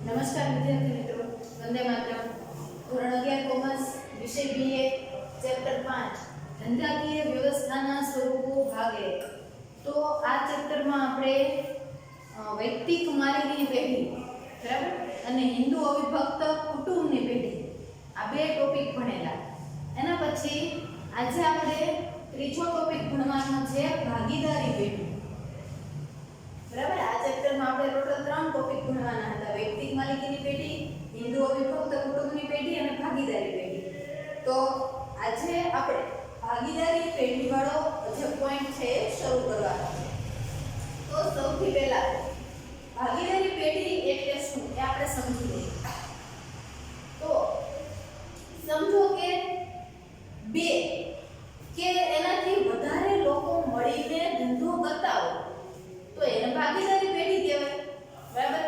નમસ્કાર વિદ્યાર્થી મિત્રો, વંદે માતરમ. ધોરણ 11 કોમર્સ, વિષય બીએ, ચેપ્ટર 5 ધંધાકીય વ્યવસ્થાના સ્વરૂપો ભાગ 1. તો આ ચેપ્ટરમાં આપણે વૈયક્તિક માલિકીની પેઢી, બરાબર, અને હિન્દુ અવિભક્ત કુટુંબની પેઢી, આ બે ટોપિક ભણેલા. એના પછી આજે આપણે ત્રીજો ટોપિક ભણવાનો છે ભાગીદારી પેઢી. બરાબર, આ ચેપ્ટરમાં આપણે ટોટલ 3 ટોપિક ભણવાના હતા: વૈયક્તિક માલિકીની પેઢી, હિન્દુ અવિભક્ત કુટુંબની પેઢી અને ભાગીદારી પેઢી. તો આજે આપણે ભાગીદારી પેઢી વાળો જે પોઈન્ટ છે એ શરૂ કરવાનો છે. તો સૌથી પહેલા ભાગીદારી પેઢી એટલે શું એ આપણે સમજી લઈએ. તો સમજો કે બે કે એનાથી વધારે લોકો મળીને ધંધો કરતા હોય તો એને ભાગીદારી પેઢી કહેવાય. બરાબર,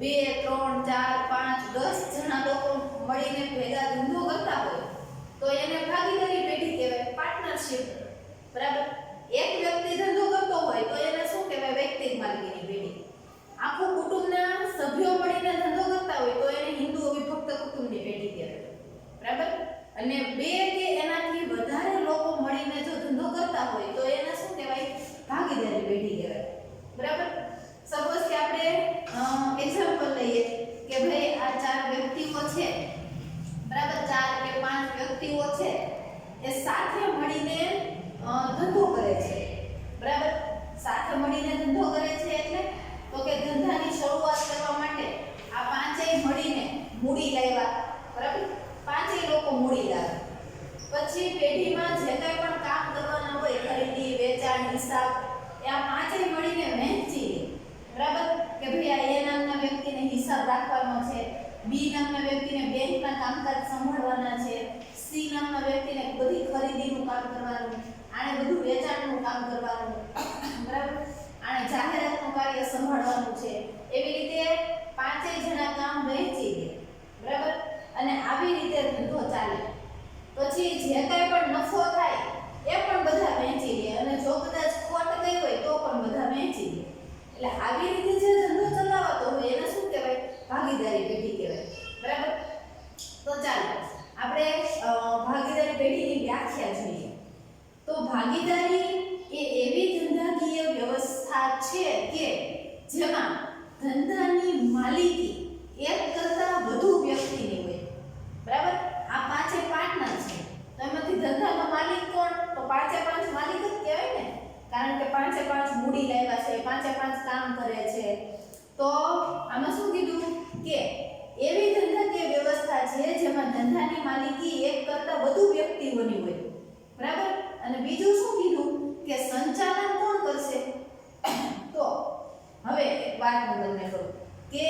2 3 4 5 10 જણા લોકો મળીને ભેગા ધંધો કરતા હોય તો એને ભાગીદારી પેઢી કહેવાય, પાર્ટનરશિપ. બરાબર, એક વ્યક્તિ ધંધો કરતો હોય તો એને શું કહેવાય? વૈયક્તિક માલિકીની પેઢી. આખું કુટુંબના સભ્યો મળીને ધંધો કરતા હોય તો એને હિન્દુ અવિભક્ત કુટુંબની પેઢી કહેવાય. બરાબર, અને 2 કે એનાથી વધારે લોકો મળીને જો ધંધો કરતા હોય તો એને શું કહેવાય? ભાગીદારી પેઢી કહેવાય. બરાબર, સપોઝ કે આપણે એક્ઝામ્પલ લઈએ કે ભાઈ આ 4 વ્યક્તિઓ છે, બરાબર, 4 કે 5 વ્યક્તિઓ છે એ સાથે મળીને ધંધો કરે છે. બરાબર, સાથે મળીને ધંધો કરે છે એટલે તો કે ધંધાની શરૂઆત કરવા માટે આ પાંચેય મળીને મૂડી લાવ્યા. બરાબર, પાંચેય લોકો મૂડી લાવે. પછી પેઢીમાં જે કંઈ પણ કામ કરવાના હોય, ખરીદી, વેચાણ, હિસાબ, એ આ પાંચેય મળીને વહેંચી લે. બરાબર, કે ભાઈ આ એ નામના વ્યક્તિને હિસાબ રાખવાનો છે, બી નામના વ્યક્તિને બેંકના કામકાજ સંભાળવાના છે, સી નામના વ્યક્તિને બધી ખરીદીનું કામ કરવાનું, આને બધું વેચાણનું કામ કરવાનું, બરાબર, આને જાહેરાતનું કાર્ય સંભાળવાનું છે. એવી રીતે પાંચેય જણા કામ વહેંચી લે. બરાબર, અને આવી રીતે ધંધો ચાલે. પછી જે કાંઈ પણ નફો થાય એ પણ બધા વહેંચી લે, અને જો કદાચ ખોટ ગઈ હોય તો પણ બધા વહેંચી લે. એટલે આવી રીતે જે ધંધો ચલાવતો હોય એને શું કહેવાય? ભાગીદારી પેઢી કહેવાય. બરાબર, તો ચાલો આપણે ભાગીદારી પેઢીની વ્યાખ્યા જોઈએ. તો ભાગીદારી એ એવી ધંધાકીય વ્યવસ્થા છે કે જેમાં ધંધાની માલિકી એક કરતાં વધુ વ્યક્તિની હોય. બરાબર, આ પાંચે પાર્ટનર છે તો એમાંથી ધંધાનો માલિક કોણ? તો પાંચે પાંચ માલિક જ કહેવાય ને, કારણ કે પાંચે પાંચ મૂડી લાવ્યા છે, પાંચે પાંચ કામ કરે છે. તો આમાં શું કીધું કે એવી ધંધાકીય વ્યવસ્થા છે જેમાં ધંધાની માલિકી એક કરતાં વધુ વ્યક્તિઓની હોય. બરાબર, અને બીજું શું કીધું કે સંચાલન કોણ કરશે? તો હવે એક વાત હું તમને કહું કે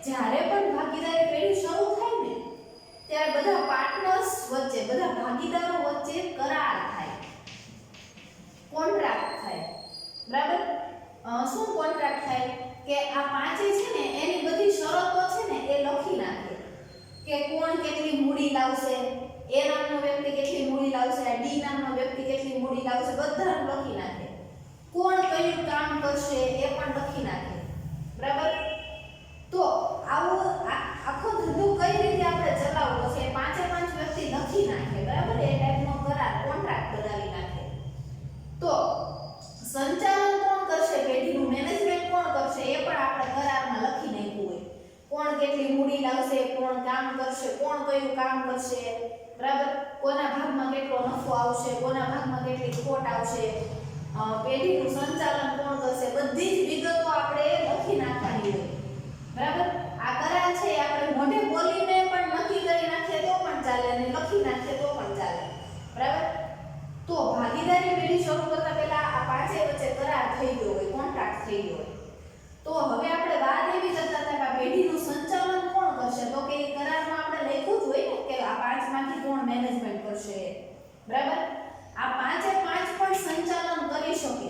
જ્યારે પણ ભાગીદારી પેઢી શરૂ થાય ને ત્યારે બધા પાર્ટનર્સ વચ્ચે, બધા ભાગીદારો વચ્ચે કરાર થાય, કોન્ટ્રાક્ટ થાય. બરાબર, શું કોન્ટ્રાક્ટ થાય? કે આ પાંચે છે ને એની બધી શરતો છે ને એ લખી નાખે કે કોણ કેટલી મૂડી લાવશે, એ નામનો વ્યક્તિ કેટલી મૂડી લાવશે, ડી નામનો વ્યક્તિ કેટલી મૂડી લાવશે, બધાને લખી નાખે. કોણ કયું કામ કરશે એ પણ લખી નાખે. બરાબર, તો આવો આખો ધંધો કઈ રીતે આપણે ચલાવવો છે પાંચે પાંચ વ્યક્તિ લખી નાખે. બરાબર, એ ટાઈપનો કરાર, કોન્ટ્રાક્ટ બનાવી નાખે. તો સંચાલન કોણ કરશે? પેઢીનું મેનેજમેન્ટ કોણ કરશે? એ પણ આપણે કરારમાં લખી નાખ્યું હોય. કોણ કેટલી મૂડી લાવશે, કોણ કામ કરશે, કોણ કયું કામ કરશે, બરાબર, કોના ભાગમાં કેટલો નફો આવશે, કોના ભાગમાં કેટલી ખોટ આવશે, પેઢીનું સંચાલન કોણ કરશે, બધી જ વિગતો આપણે લખી નાખવાની હોય. બરાબર, આ કરાર છે આપણે મોઢે બોલીને પણ નક્કી કરી નાખીએ તો પણ ચાલે અને લખી નાખીએ તો પણ ચાલે. બરાબર, તો ભાગીદારી પેઢી શરૂ કરતા પહેલા આ પાંચેય વચ્ચે કરાર થઈ ગયો હોય, કોન્ટ્રાક્ટ થઈ ગયો હોય. તો હવે આપણે વાત એવી કરતા હતા કે આ પેઢીનું સંચાલન કોણ કરશે? તો કે એ કરારમાં આપણે લખ્યું જ હોય ને કે આ પાંચમાંથી કોણ મેનેજમેન્ટ કરશે. બરાબર, આ પાંચે પાંચ પણ સંચાલન કરી શકે.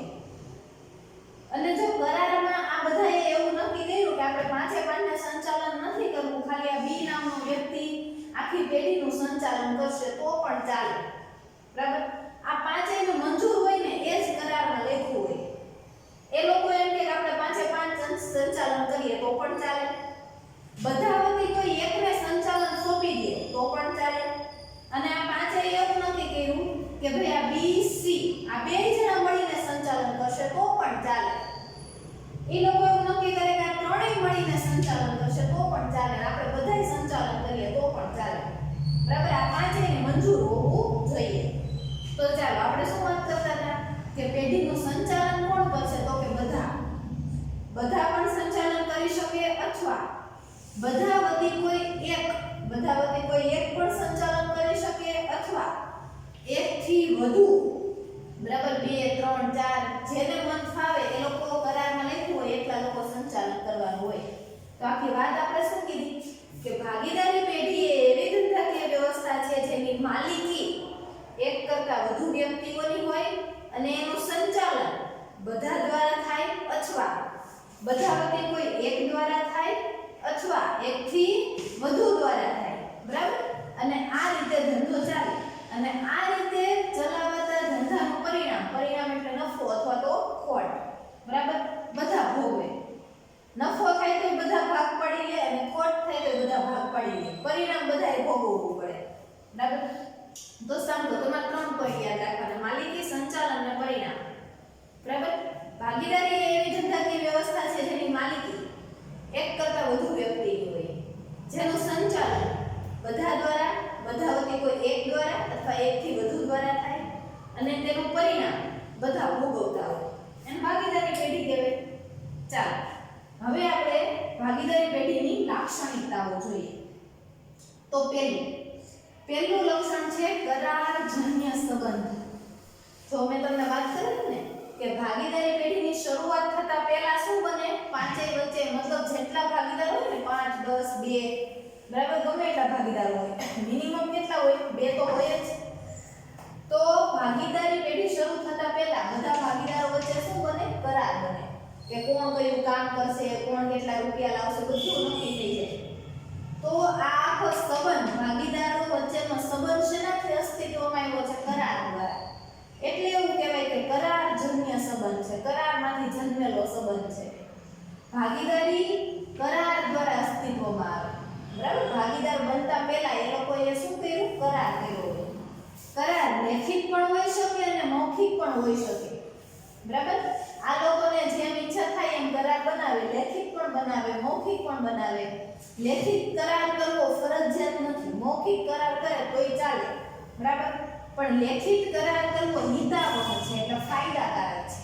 અને જો કરારમાં આ બધાએ એવું નક્કી કર્યું કે આપણે પાંચે પાંચને સંચાલન નથી કરવું, ખાલી આ બી નામનો વ્યક્તિ આખી પેઢીનું સંચાલન કરશે તો પણ ચાલે. બરાબર, આ પાંચેયને મંજૂર હોય ને એ જ કરારમાં લખ્યું હોય. એ લોકો એમ કે આપણે પાંચે પાંચ સંચાલન કરીએ તો પણ ચાલે. બધા વતી કોઈ એકને સંચાલન સોંપી દે તો પણ ચાલે, અને આ પાંચેય એવું નક્કી કર્યું કે ભાઈ આ બી સી આ બે જણા મળીને સંચાલન કરશે તો પણ ચાલે. એ લોકો એવું નક્કી કરે કે આ ત્રણેય મળીને સંચાલન કરશે તો પણ ચાલે, આપણે બધાય સંચાલન કરીએ તો પણ ચાલે. બરાબર, આ પાંચેયને મંજૂર હોવું જોઈએ. તો ચાલો આપણે શું વાત કરતા હતા કે પેઢીનું સંચાલન કોણ કરશે, તો કે બધા પણ સંચાલન કરી શકે, અથવા બધા વતી કોઈ એક પણ સંચાલન કરી શકે, અથવા એક થી વધુ, બરાબર 2 3 4 જેને મન ફાવે એ લોકો કરારમાં લખ્યું હોય એટલા લોકો સંચાલન કરવાનું હોય. તો આખી વાત આપણે શું કીધી કે ભાગીદારી પેઢી એ એવી ધંધાકીય વ્યવસ્થા છે જેની માલિકી એક કરતા વધુ વ્યક્તિઓની હોય અને એનું સંચાલન બધા દ્વારા થાય, અથવા બધા વતી કોઈ એક દ્વારા થાય, અથવા એકથી વધુ દ્વારા થાય. બરાબર, અને આ રીતે ધંધો ચાલે, અને આ રીતે ચલાવતા ધંધાનું પરિણામ એટલે નફો અથવા તો ખોટ. બરાબર, બધા ભોગવે. નફો થાય તો બધા ભાગ પાડી લે અને ખોટ થાય તો બધા ભાગ પાડી લે. પરિણામ બધાએ ભોગવવું પડે. બરાબર, તો સાંભળો, તમારે 3 પોઈન્ટ યાદ રાખવાના: માલિકી, સંચાલન અને પરિણામ. બરાબર, ભાગીદારી એ એવી ધંધાકીય વ્યવસ્થા છે જેની માલિકી એક કરતા વધુ વ્યક્તિની હોય, જેનું સંચાલન બધા દ્વારા, બધા વતી કોઈ એક દ્વારા અથવા એકથી વધુ દ્વારા થાય, અને તેનું પરિણામ બધા ભોગવતા હોય. એને ભાગીદારી પેઢી કહેવાય. ચાલો હવે આપણે ભાગીદારી પેઢીની લાક્ષણિકતાઓ જોઈએ. તો પહેલું લક્ષણ છે કરારજન્ય સંબંધ. જો મેં તમને વાત કરી ને કે ભાગીદારી પેઢીની શરૂઆત થતા પહેલા શું બને, પાંચેય વચ્ચે, મતલબ જેટલા ભાગીદાર હોય ને 5 10 2, બરાબર, ગમે એટલા ભાગીદાર હોય, મિનિમમ કેટલા હોય, 2 તો હોય જ. તો ભાગીદારી પેઢી શરૂ થતા પહેલા બધા ભાગીદારો વચ્ચે શું બને, કરાર બને કે કોણ કયું કામ કરશે, કોણ કેટલા રૂપિયા લાવશે, બધું નક્કી થઈ જાય. તો આ આખો સંબંધ, ભાગીદારો વચ્ચેનો સંબંધ શેનાથી અસ્તિત્વમાં આવ્યો છે, કરાર દ્વારા. એટલે એવું કહેવાય કે કરારજન્ય સંબંધ છે, કરારમાંથી જન્મેલો સંબંધ છે. ભાગીદારી કરાર દ્વારા અસ્તિત્વમાં આવે. બરાબર, ભાગીદાર બનતા પહેલા એ લોકોએ શું કર્યું, કરાર કર્યો હોય. કરાર લેખિત પણ હોઈ શકે અને મૌખિક પણ હોઈ શકે. બરાબર, આ લોકોને જેમ ઈચ્છા થાય એમ કરાર બનાવે, લેખિત પણ બનાવે, મૌખિક પણ બનાવે. લેખિત કરાર કરવો ફરજિયાત નથી, મૌખિક કરાર કરે તોય ચાલે. બરાબર, પણ લેખિત કરાર કરવો હિતાવહ છે, એટલે ફાયદાકારક છે.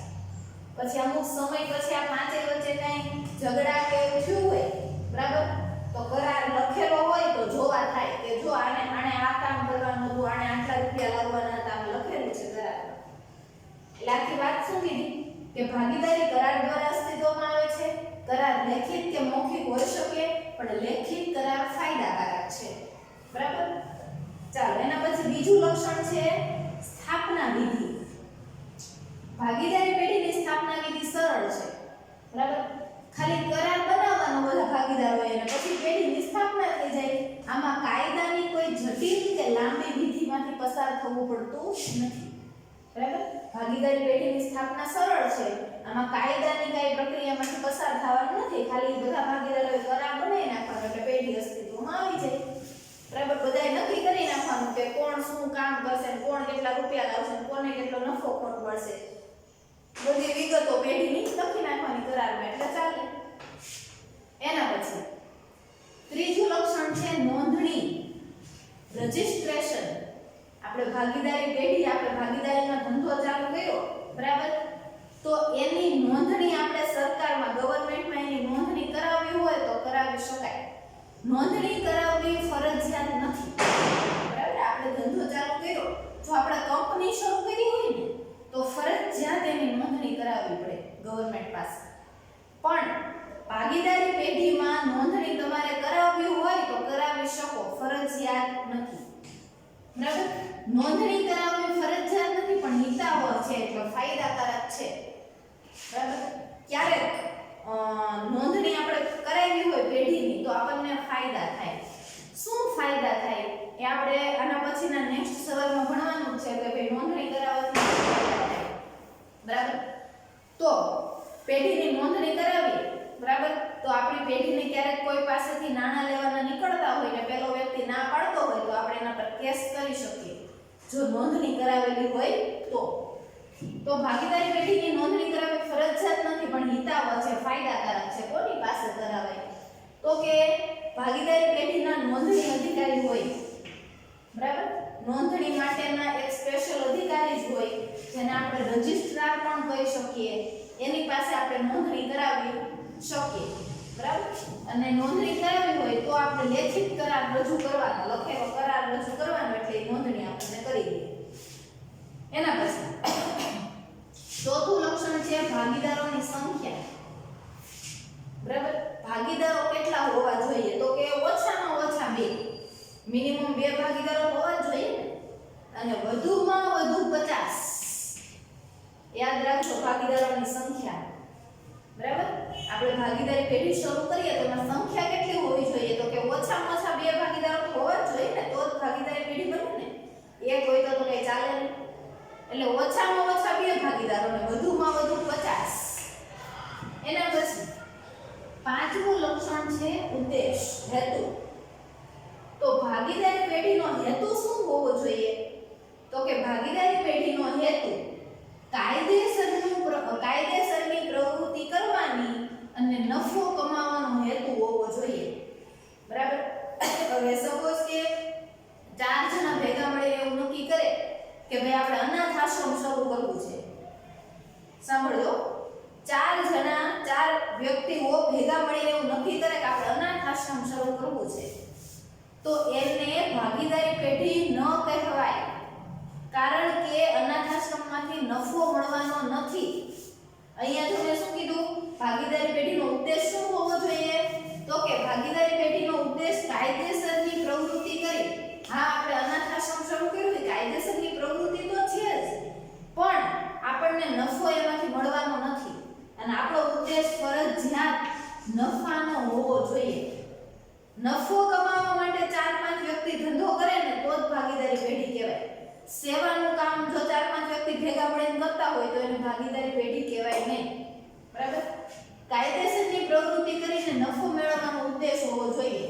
પછી અમુક સમય પછી આ પાંચેય વચ્ચે કઈ ઝઘડા કે એવું થયું હોય, બરાબર, તો કરાર લખેલો હોય તો જોવા થાય કે જો આને આ કામ કરવાનું હતું, આને આટલા રૂપિયા લાવવાના હતા, આમ લખેલું છે કરારમાં. એટલે આખી વાત શું કીધી કે ભાગીદારી કરાર દ્વારા અસ્તિત્વમાં આવે છે. કરાર લેખિત કે મૌખિક હોઈ શકે, પણ લેખિત કરાર ફાયદાકારક છે. બરાબર, ચાલો એના પછી બીજું લક્ષણ છે સ્થાપના વિધિ. ભાગીદારી પેઢીની સ્થાપના વિધિ સરળ છે. બરાબર, ખાલી કરાર બનાવવાનો બધા ભાગીદારોએ અને પછી પેઢીની સ્થાપના થઈ જાય. આમાં કાયદાની કોઈ જટિલ કે લાંબી વિધિમાંથી પસાર થવું પડતું નથી. બરાબર, ભાગીદારી પેઢીની સ્થાપના સરળ છે. આમાં કાયદાની કઈ પ્રક્રિયામાંથી પસાર થવાનું નથી. ખાલી બધા ભાગીદારોએ કરાર બનાવી નાખવાનો એટલે પેઢી અસ્તિત્વમાં આવી જાય. બરાબર, બધાએ નક્કી કરી નાખવાનું કે કોણ શું કામ કરશે, કોણ કેટલા રૂપિયા લાવશે, કોને કેટલો નફો ખોટ મળશે, બધી વિગતો પેઢીની લખી નાખવાની કરારમાં, એટલે ચાલે. એના પછી ત્રીજું લક્ષણ છે નોંધણી, રજિસ્ટ્રેશન. આપણે ભાગીદારીનો ધંધો ચાલુ કર્યો, બરાબર, તો એની નોંધણી આપણે સરકારમાં, ગવર્નમેન્ટમાં એની નોંધણી કરાવવી હોય તો કરાવી શકાય. નોંધણી કરાવવી ફરજિયાત નથી. બરાબર, આપણે ધંધો ચાલુ કર્યો, જો આપણે કંપની શરૂ કરી હોય ને તો ફરજિયાત એની નોંધણી કરાવવી પડે ગવર્નમેન્ટ પાસે. પણ ભાગીદારી પેઢીમાં નોંધણી તમારે કરાવવી હોય તો કરાવી શકો, ફરજિયાત નથી. બરાબર, નોંધણી કરાવવી ફરજિયાત નથી, પણ હિતાવહ છે, એટલે ફાયદાકારક છે. બરાબર, ક્યારેક નોંધણી આપણે કરાવી હોય પેઢીની તો આપણને ફાયદા થાય. શું ફાયદા થાય એ આપણે આના પછીના નેક્સ્ટ સવાલમાં ભણવાનું છે કે ભાઈ નોંધણી કરાવવાથી ફાયદા થાય. બરાબર, તો પેઢીની નોંધણી કરાવી બરાબર. તો આપણી પેઢીને ક્યારેક કોઈ પાસેથી નાણાં લેવાના નીકળતા હોય ને પેલો વ્યક્તિ ના પાડતો હોય તો આપણે એના પર કેસ કરી શકીએ જો નોંધણી કરાવેલી હોય તો ભાગીદારી પેઢીની નોંધણી કરાવવી ફરજિયાત નથી પણ હિતાવહ છે, ફાયદાકારક છે. કોની પાસે કરાવાય તો કે ભાગીદારી પેઢીના નોંધણી અધિકારી હોય, બરાબર. નોંધણી માટેના એક સ્પેશિયલ અધિકારી જ હોય જેને આપણે રજિસ્ટ્રાર પણ કહી શકીએ. એની પાસે આપણે નોંધણી કરાવી શકીએ, બરાબર. અને નોંધણી કરાવી હોય તો આપણે લેખિત કરાર રજૂ કરવાનો, લખેલો કરાર રજૂ કરવાનો એટલે નોંધણી આપણે કરી દઈએ. એના પછી ચોથું લક્ષણ છે ભાગીદારોની સંખ્યા, બરાબર. ભાગીદારો કેટલા હોવા જોઈએ તો કે ઓછામાં ઓછા 2, મિનિમમ 2 ભાગીદારો હોવા જોઈએ ને, અને વધુમાં વધુ 50. યાદ રાખજો ભાગીદારોની સંખ્યા, બરાબર. આપણે ભાગીદારી પેઢી શરૂ કરીએ તો એમાં સંખ્યા કેટલી હોવી જોઈએ તો કે ઓછામાં ઓછા 2 ભાગીદારો હોવા જોઈએ ને તો જ ભાગીદારી પેઢી બને ને. એક હોય તો કઈ ચાલે નહીં. એટલે ઓછામાં ઓછા 2 ભાગીદારો ને વધુમાં વધુ 50. એના પછી પાંચમું લક્ષણ છે ઉદ્દેશ, હેતુ. તો ભાગીદારી પેઢીનો હેતુ શું હોવો જોઈએ તો કે ભાગીદારી પેઢીનો હેતુ કાયદેસરની પ્રવૃત્તિ કરવાની અને નફો કમાવાનો હેતુ હોવો જોઈએ, બરાબર. હવે સપોઝ કે 4 જણા ભેગા મળીને એવું નક્કી કરે કે ભાઈ આપણે અનાથ આશ્રમ શરૂ કરવું છે. સાંભળો, 4 વ્યક્તિઓ ભેગા મળીને એવું નક્કી કરે કે આપણે અનાથ આશ્રમ શરૂ કરવું છે તો એને ભાગીદારી પેઢી ન કહેવાય, કારણ કે અનાથ આશ્રમમાંથી નફો મળવાનો નથી. અહીંયા જો મેં શું કીધું, ભાગીદારી પેઢીનો ઉદ્દેશ શું હોવો જોઈએ તો કે ભાગીદારી પેઢીનો ઉદ્દેશ કાયદેસરની પ્રવૃત્તિ કરી. હા, આપણે અનાથ આશ્રમ શરૂ કર્યું કાયદેસરની પ્રવૃત્તિ તો છે જ, પણ આપણને નફો એમાંથી મળવાનો નથી અને આપણો ઉદ્દેશ ફરજિયાત નફાનો હોવો જોઈએ. નફો કમાવા માટે 4-5 વ્યક્તિ ધંધો કરે ને તો જ ભાગીદારી પેઢી કહેવાય. સેવાનું કામ જો 4-5 વ્યક્તિ ભેગા મળીને કરતા હોય તો એને ભાગીદારી પેઢી કહેવાય નહીં, બરાબર. કાયદેસરની પ્રવૃત્તિ કરીને નફો મેળવવાનો ઉદ્દેશ હોવો જોઈએ.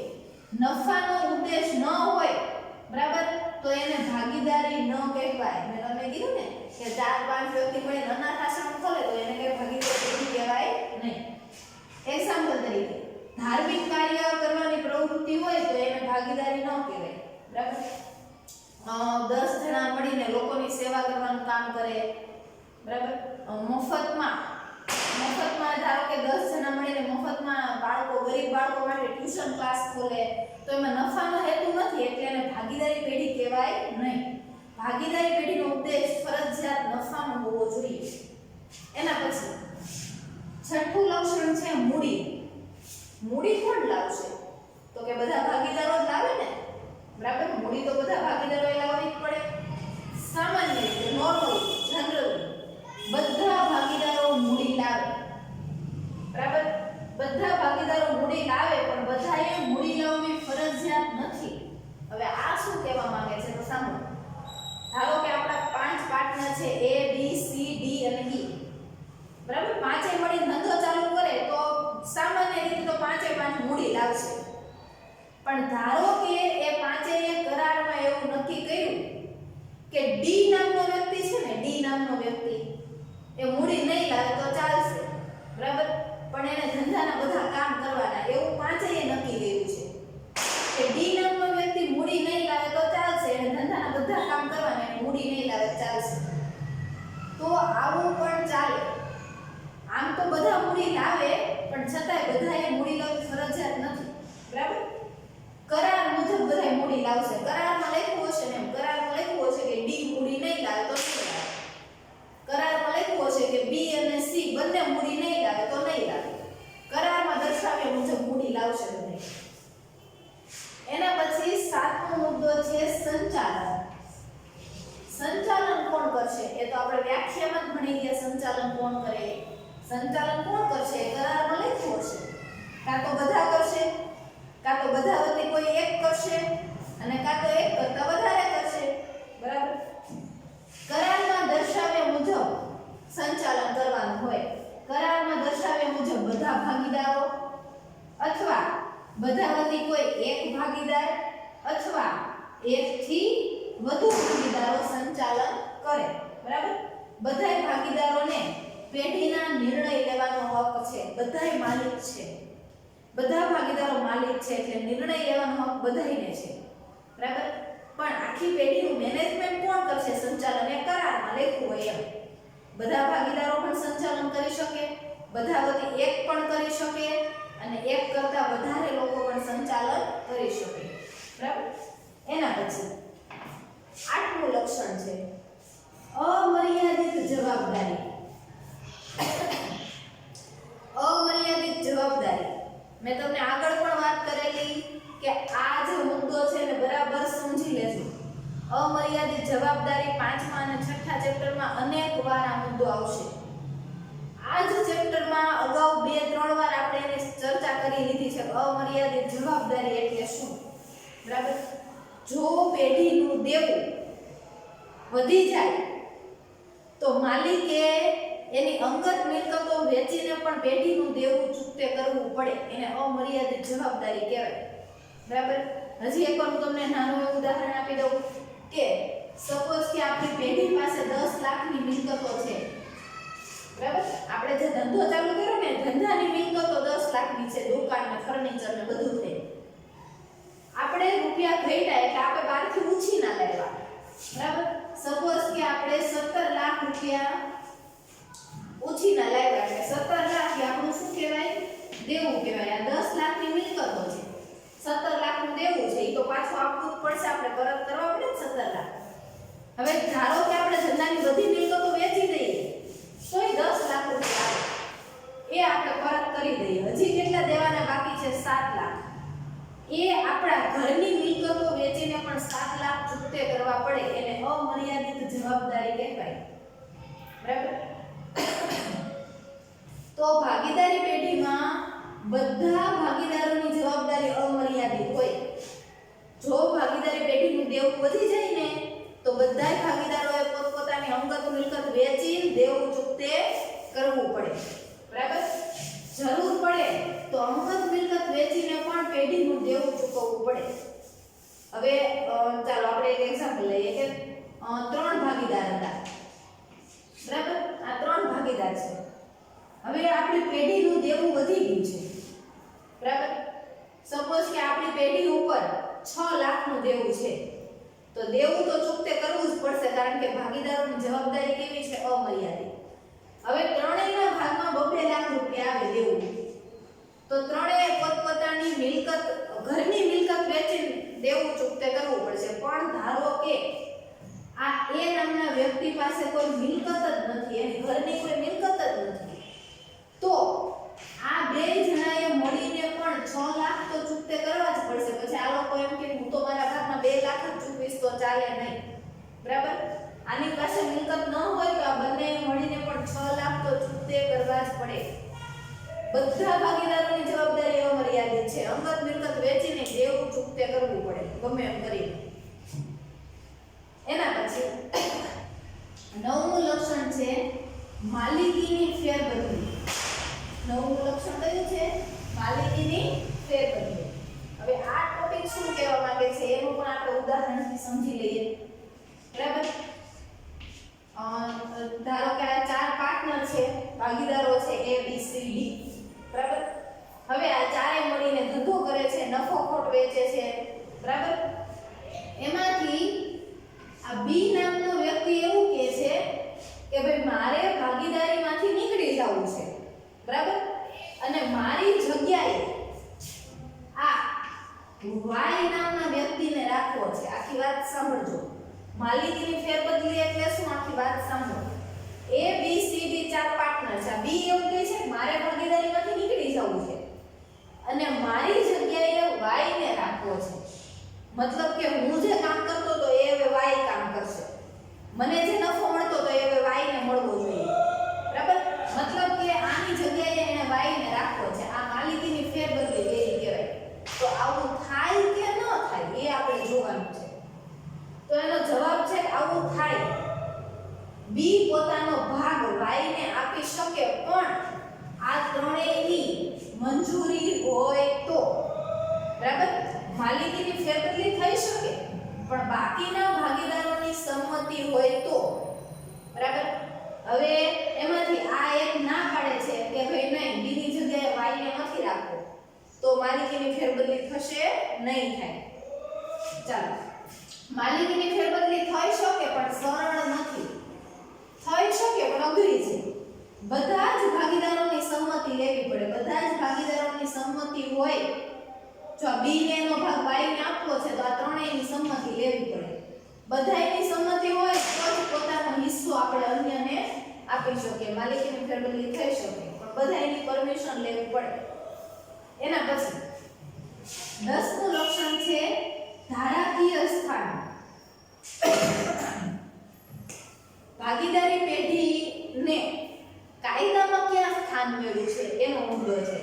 નફાનો ઉદ્દેશ ન હોય, બરાબર, તો એને ભાગીદારી ન કહેવાય. મેં તમને કીધું ને કે 4-5 વ્યક્તિ મળીને અનાથ આશ્રમ ખોલે તો એને કઈ ભાગીદારી પેઢી કહેવાય નહીં. એક્ઝામ્પલ તરીકે ધાર્મિક કાર્ય કરવાની પ્રવૃત્તિ હોય તો એને ભાગીદારી ન કહેવાય, બરાબર. 10 જણા મળીને લોકોની સેવા કરવાનું કામ કરે, બરાબર. મફતમાં ધારો કે 10 જણા મળીને મફતમાં ગરીબ બાળકો માટે ટ્યુશન ક્લાસ ખોલે તો એમાં નફાનો હેતુ નથી એટલે એને ભાગીદારી પેઢી કહેવાય નહીં. ભાગીદારી પેઢીનો ઉદ્દેશ ફરજિયાત નફાનો હોવો જોઈએ. એના પછી છઠ્ઠું લક્ષણ છે મૂડી. મૂડી કોણ લાવશે તો કે બધા ભાગીદારો જ લાવે ને, બરાબર. મૂડી તો બધા ભાગીદારોએ લાવવી જ પડે. સામાન્ય રીતે નોર્મલી જનરલી બધા ભાગીદારો મૂડી લાવે, બરાબર. બધા ભાગીદારો મૂડી લાવે પણ બધાએ મૂડી લાવવી ફરજિયાત નથી. હવે આ શું કહેવા માંગે છે તો સાંભળો. ધારો કે આપણા 5 પાર્ટનર છે A B C D અને E, બરાબર. પાંચે મળી ધંધો ચાલુ કરે તો સામાન્ય રીતે તો 5 મૂડી લાવશે. પણ ધારો કે એ પાંચેય કરારમાં એવું નક્કી કર્યું કે D નામનો વ્યક્તિ છે ને, D નામનો વ્યક્તિ એ મૂડી નહીં લાવે તો ચાલશે, બરાબર. પણ એને ધંધાના બધા કામ કરવાના એવું પાંચેય નક્કી કર્યું છે કે D નામનો વ્યક્તિ મૂડી નહીં લાવે તો ચાલશે, એને ધંધાના બધા કામ કરવાના, એને મૂડી નહીં લાવે ચાલશે. તો આવું પણ ચાલે. આમ તો બધા મૂડી લાવે પણ છતાંય બધાએ મૂડી લાવવી ફરજિયાત નથી, બરાબર. કરાર મુજબ બધાએ મૂડી લાવશે. કરારમાં લખ્યું હશે ને, કરારમાં લખ્યું હશે કે D મૂડી નહીં લાવે તો નહીં લાવે. કરારમાં લખ્યું હશે કે B અને C બંને મૂડી નહીં લાવે તો નહીં લાવે. કરારમાં દર્શાવ્યા મુજબ મૂડી લાવશે બધા. એના પછી સાતમો મુદ્દો છે સંચાલન. સંચાલન કોણ કરશે એ તો આપણે વ્યાખ્યામાં જ ભણી ગયા. સંચાલન કોણ કરે, સંચાલન કોણ કરશે કરારમાં લખ્યું હશે. કાં તો બધા કરશે, કાં તો બધા વતી કોઈ એક કરશે અને કાં તો એક કરતા વધારે કરશે, બરાબર. કરારમાં દર્શાવ્યા મુજબ સંચાલન કરવાનું હોય. કરારમાં દર્શાવ્યા મુજબ બધા ભાગીદારો બધામાંથી કોઈ એક ભાગીદાર અથવા એકથી વધુ ભાગીદારો સંચાલન કરે, બરાબર? બધાય ભાગીદારોને પેઢીના નિર્ણય લેવાનો હક છે, બધાય માલિક છે, બધા ભાગીદારો માલિક છે એટલે નિર્ણય લેવાનો હક બધાયને છે, બરાબર? પણ આખી પેઢીનું મેનેજમેન્ટ કોણ કરશે? સંચાલન એ કરારમાં લખ્યું હોય એમ. બધા ભાગીદારો પણ સંચાલન કરી શકે, બધા વતી એક પણ કરી શકે અને એક કરતાં વધારે લોકો પણ સંચાલન કરી શકે, બરાબર? એના પછી આઠમું લક્ષણ છે અમર્યાદિત જવાબદારી. અમર્યાદિત જવાબદારી મેં તમને આગળ પણ વાત કરેલી કે આ જે મુદ્દો છે ને બરાબર સમજી લેજો. અમર્યાદિત જવાબદારી 5મા અને 6થા ચેપ્ટરમાં અનેક વાર આ મુદ્દો આવશે. આ જ ચેપ્ટરમાં અગાઉ 2-3 વાર આપણે એની ચર્ચા કરી લીધી છે. અમર્યાદિત જવાબદારી એટલે શું, બરાબર? જો પેઢીનું દેવું વધી જાય તો માલિકે એની અંગત મિલકતો વેચીને પણ પેઢીનું દેવું ચૂકતે કરવું પડે, એને અમર્યાદિત જવાબદારી કહેવાય, બરાબર? હજી એકવાર હું તમને નાનું એવું ઉદાહરણ આપી દઉં કે સપોઝ કે આપણી પેઢી પાસે 10 લાખની મિલકતો છે, બરાબર? આપણે જે ધંધો ચાલુ કર્યો ને ધંધાની મિલકતો 10 લાખની છે, દુકાન ને ફર્નિચર ને બધું થઈ. આપણે રૂપિયા ઘટ્યા એટલે આપણે બહારથી ઉછીના લાવ્યા, બરાબર? સપોઝ કે આપણે 17 લાખ રૂપિયા ઉછીના લાવ્યા એટલે 17 લાખ એ આપણું શું કહેવાય? દેવું કહેવાય. આ 10 લાખની મિલકતો છે, 17 લાખનું દેવું છે, એ તો પાછું આપવું જ પડશે, આપણે પરત કરવા પડે ને 17 લાખ. હવે ધારો કે આપણે ધંધાની બધી મિલકતો વેચી દઈએ તોય 10 લાખ રૂપિયા આવે, એ આપણે પરત કરી દઈએ. હજી કેટલા દેવાના બાકી છે? 7 લાખ. એ આપણા ઘરની મિલકતો વેચીને પણ 7 લાખ ચૂકતે કરવા પડે, એને અમર્યાદિત જવાબદારી કહેવાય, બરાબર? તો ભાગીદારી પેઢીમાં બધા ભાગીદારોની જવાબદારી અમર્યાદિત હોય. જો ભાગીદારી પેઢીનું દેવું વધી જાય ને તો બધાય ભાગીદારોએ પોતપોતાની અંગત મિલકત વેચીને દેવું ચૂકતે કરવું પડે, બરાબર? જરૂર પડે તો અંગત મિલકત વેચીને પણ પેઢીનું દેવું ચૂકવવું પડે. હવે ચાલો આપણે એક એક્ઝામ્પલ લઈએ કે 3 ભાગીદાર હતા, બરાબર? આ 3 ભાગીદાર છે. હવે આપણી પેઢીનું દેવું વધી ગયું છે, બરાબર? સપોઝ કે આપણી પેઢી ઉપર 6 લાખનું દેવું છે તો દેવું તો ચૂકતે કરવું જ પડશે, કારણ કે ભાગીદારોની જવાબદારી કેવી છે? અમર્યાદિત. હવે ત્રણેયના ભાગમાં 2 લાખ રૂપિયા આવે દેવું, તો ત્રણેય પોતપોતાની મિલકત ઘરની મિલકત વેચીને દેવું ચૂકતે કરવું પડશે. પણ ધારો કે આ એ નામના વ્યક્તિ પાસે કોઈ મિલકત જ નથી, એની ઘરની કોઈ મિલકત જ નથી, તો આ 2 જણાએ મળીને પણ 6 લાખ તો ચૂકતે કરવા જ પડશે. પછી આ લોકો એમ કે હું તો મારા ભાગમાં 2 લાખ જ ચૂકવીશ તો ચાલે નહીં, બરાબર? આની પાસે મિલકત ન હોય તો આ બંને મળીને પણ 6 લાખ તો ચૂકતે કરવા જ પડે. બધા ભાગીદારોની જવાબદારી અમર્યાદિત છે, અંગત મિલકત વેચીને દેવું ચૂકતે કરવું પડે ગમે એમ કરીને. એના પછી 9મું લક્ષણ છે માલિકીની ફેરબદલી. 9મું લક્ષણ કયું છે? માલિકીની ફેરબદલી. હવે આ ટોપિક શું કહેવા માંગે છે એનું પણ આપણે ઉદાહરણથી સમજી લઈએ, બરાબર? ધારો કે આ 4 પાર્ટનર છે, ભાગીદારો છે A B C D, બરાબર? હવે આ ચારે મળીને ધંધો કરે છે, નફો ખોટ વેચે છે, બરાબર? એમાંથી આ B નામનો વ્યક્તિ એવું કહે છે કે ભાઈ મારે ભાગીદારીમાંથી નીકળી જવું છે, બરાબર? અને મારી જગ્યાએ આ Y નામના વ્યક્તિને રાખવો છે. આખી વાત સાંભળજો. માલિકીની ફેરબદલી એટલે શું? આખી વાત સાંભળો. A B C D 4 partner છે. B એવું કહે છે કે મારે ભાગીદારીમાંથી નીકળી જવું છે અને મારી જગ્યાએ Y ને રાખવો છે. મતલબ કે હું જે કામ કરતો તો એ હવે Y કામ કરશે, મને જે નફો મળતો તો એ હવે Y ને મળવો જોઈએ, બરાબર? મતલબ કે આની જગ્યાએ એને Y ને રાખવો છે. આ માલિકીની ફેરબદલી કેવી કહેવાય? તો આવું થાય કે ન થાય એ આપણે જોવાનું છે. તો એનો જવાબ છે આવું થાય. B પોતાનો ભાગ Y ને આપી શકે પણ આ ત્રણેયની મંજૂરી હોય તો, બરાબર. માલિકીની ફેરબદલી થઈ શકે પણ બાકીના ભાગીદારોની સંમતિ હોય તો, બરાબર. હવે એમાંથી આ એક ના પાડે છે કે ભાઈ નહીં, બી ની જગ્યાએ y ને નથી રાખવો, તો માલિકીની ફેરબદલી થશે નહીં થાય. ચાલો, માલિકીની ફેરબદલી થઈ શકે પણ સરળ નથી. થઈ શકે પણ અઘરી છે. બધા જ ભાગીદારોની સંમતિ લેવી પડે. બધા જ ભાગીદારોની સંમતિ હોય, જો b ને એનો ભાગ y ને આપવો છે તો આ ત્રણેયની સંમતિ લેવી પડે. બધાયની સંમતિ હોય તો જ પોતાનો હિસ્સો આપણે અન્યને આપી શકીએ, માલિકીની ફેરબદલી થઈ શકે, પણ બધાયની પરમિશન લેવી પડે. એના પછી 10મું લક્ષણ છે ધારાકીય સ્થાન. ભાગીદારી પેઢીને કાયદામાં ક્યાં સ્થાન મળ્યું છે એનો મુદ્દો છે.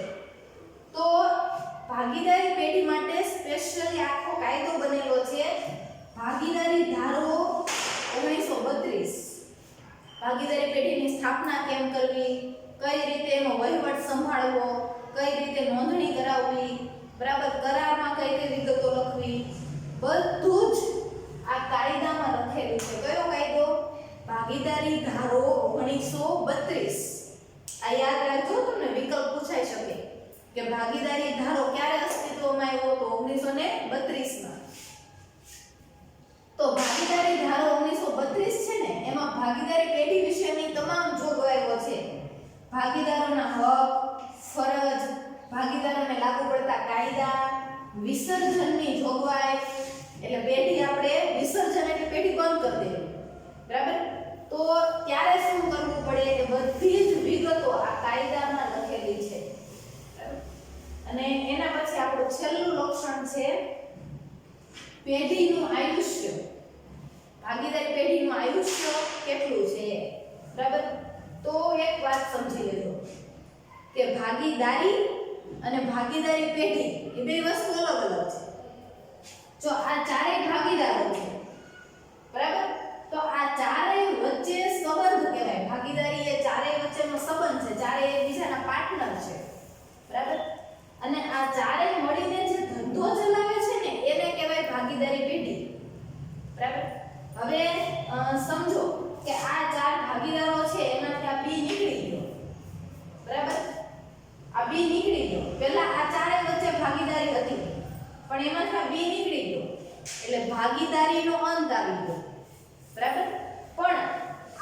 તો ભાગીદારી પેઢી માટે સ્પેશિયલી આખો કાયદો બનેલો છે, ભાગીદારી ધારો 1932. ભાગીદારી પેઢીની સ્થાપના કેમ કરવી, કઈ રીતે એનો વહીવટ સંભાળવો, કઈ રીતે નોંધણી કરાવવી, બરાબર, કરારમાં કઈ કઈ વિગતો લખવી, બધું જ આ કાયદામાં લખેલું છે. કયો કાયદો? ભાગીદારી ધારો 1932. આ યાદ રાખજો, તમને વિકલ્પ પૂછાઈ શકે કે ભાગીદારી ધારો ક્યારે અસ્તિત્વમાં આવ્યો, તો 1932 માં. તો ભાગીદારી ધારો 1932 છે ને, એમાં ભાગીદારી પેઢી વિશેની તમામ જોગવાઈઓ છે. ભાગીદારોના હક, ફરજ, ભાગીદારોને લાગુ પડતા કાયદા, વિસર્જનની જોગવાઈ, એટલે પેઢી આપણે વિસર્જન એટલે પેઢી બંધ કરી દેવી, બરાબર. તો ત્યારે શું કરવું પડે કે બધી જ વિગતો આ કાયદામાં લખેલી છે. અને એના પછી આપણું છેલ્લું લક્ષણ છે પેઢીનું આયુષ્ય. ભાગીદારી પેઢીનું આયુષ્ય કેટલું છે, બરાબર. તો એક વાત સમજી લેજો કે ભાગીદારી અને ભાગીદારી પેઢી એ બે વસ્તુ અલગ અલગ છે. જો આ ચારેય ભાગીદારો છે, બરાબર, તો આ ચારેય વચ્ચે સંબંધ કહેવાય. ભાગીદારી એ ચારેય વચ્ચેનો સંબંધ છે, ચારેય એકબીજાના પાર્ટનર છે, બરાબર. અને આ ચારેય મળીને જે ધંધો ચલાવે છે ને એને કહેવાય ભાગીદારી પેઢી, બરાબર. હવે સમજો કે આ ચાર ભાગીદારો છે, એમાંથી આ બી નીકળી ગયો, બરાબર. આ બી નીકળી ગયો. પહેલા આ ચારેય વચ્ચે ભાગીદારી હતી, પણ એમાંથી આ બી નીકળી ગયો એટલે ભાગીદારીનો અંત આવી ગયો, બરાબર. પણ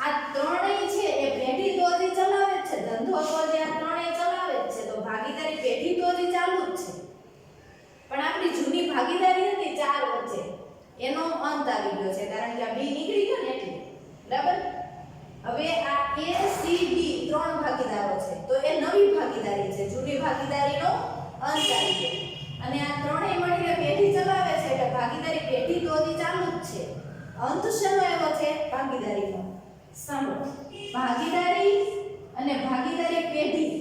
આ ત્રણેય છે એ પેઢી તો હજી ચલાવે જ છે, ધંધો તો હજી આ ત્રણેય ચલાવે જ છે, તો ભાગીદારી પેઢી તો હજી ચાલુ જ છે. પણ આપણી જૂની ભાગીદારી હતી ચાર વચ્ચે, એનો અંત આવી ગયો છે, કારણ કે આ બી નીકળી ગયો ને એટલે, બરાબર. હવે આ A C D ત્રણ ભાગીદારો છે, તો એ નવી ભાગીદારી છે, જૂની ભાગીદારીનો અંત આવી ગયો. અને આ ત્રણેય મળીને પેઢી ચલાવે છે એટલે ભાગીદારી પેઢી તો હજી ચાલુ જ છે. અંત શેનો આવ્યો છે? ભાગીદારીનો. સાંભળો, ભાગીદારી અને ભાગીદારી પેઢી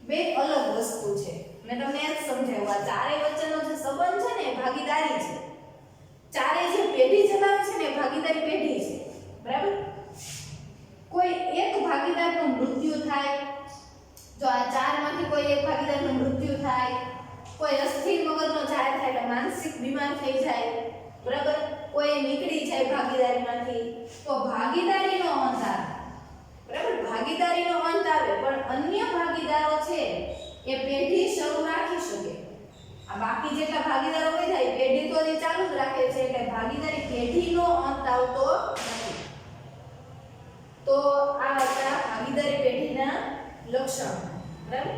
બે અલગ વસ્તુ છે. મેં તમને એ જ સમજાવ્યું. આ ચારેય વચ્ચેનો જે સંબંધ છે ને એ ભાગીદારી છે. ચારેય જે પેઢી ચલાવે છે ને એ ભાગીદારી પેઢી છે, બરાબર. કોઈ એક ભાગીદારનું મૃત્યુ થાય, જો આ ચારમાંથી કોઈ એક ભાગીદારનું મૃત્યુ થાય, કોઈ અસ્થિર મગજનો ઝાડ થાય એટલે માનસિક બીમાર થઈ જાય, બરાબર, કોઈ નીકળી જાય ભાગીદારીમાંથી, તો ભાગીદારીનો અંત આવે, બરાબર. ભાગીદારીનો અંત આવે પણ અન્ય ભાગીદારો છે એ પેઢી શરૂ રાખી શકે. આ બાકી જેટલા ભાગીદારો હોય જાય પેઢી તો હજી ચાલુ જ રાખે છે એટલે ભાગીદારી પેઢીનો અંત આવતો નથી. તો આ હતા ભાગીદારી પેઢીના લક્ષણો, બરાબર.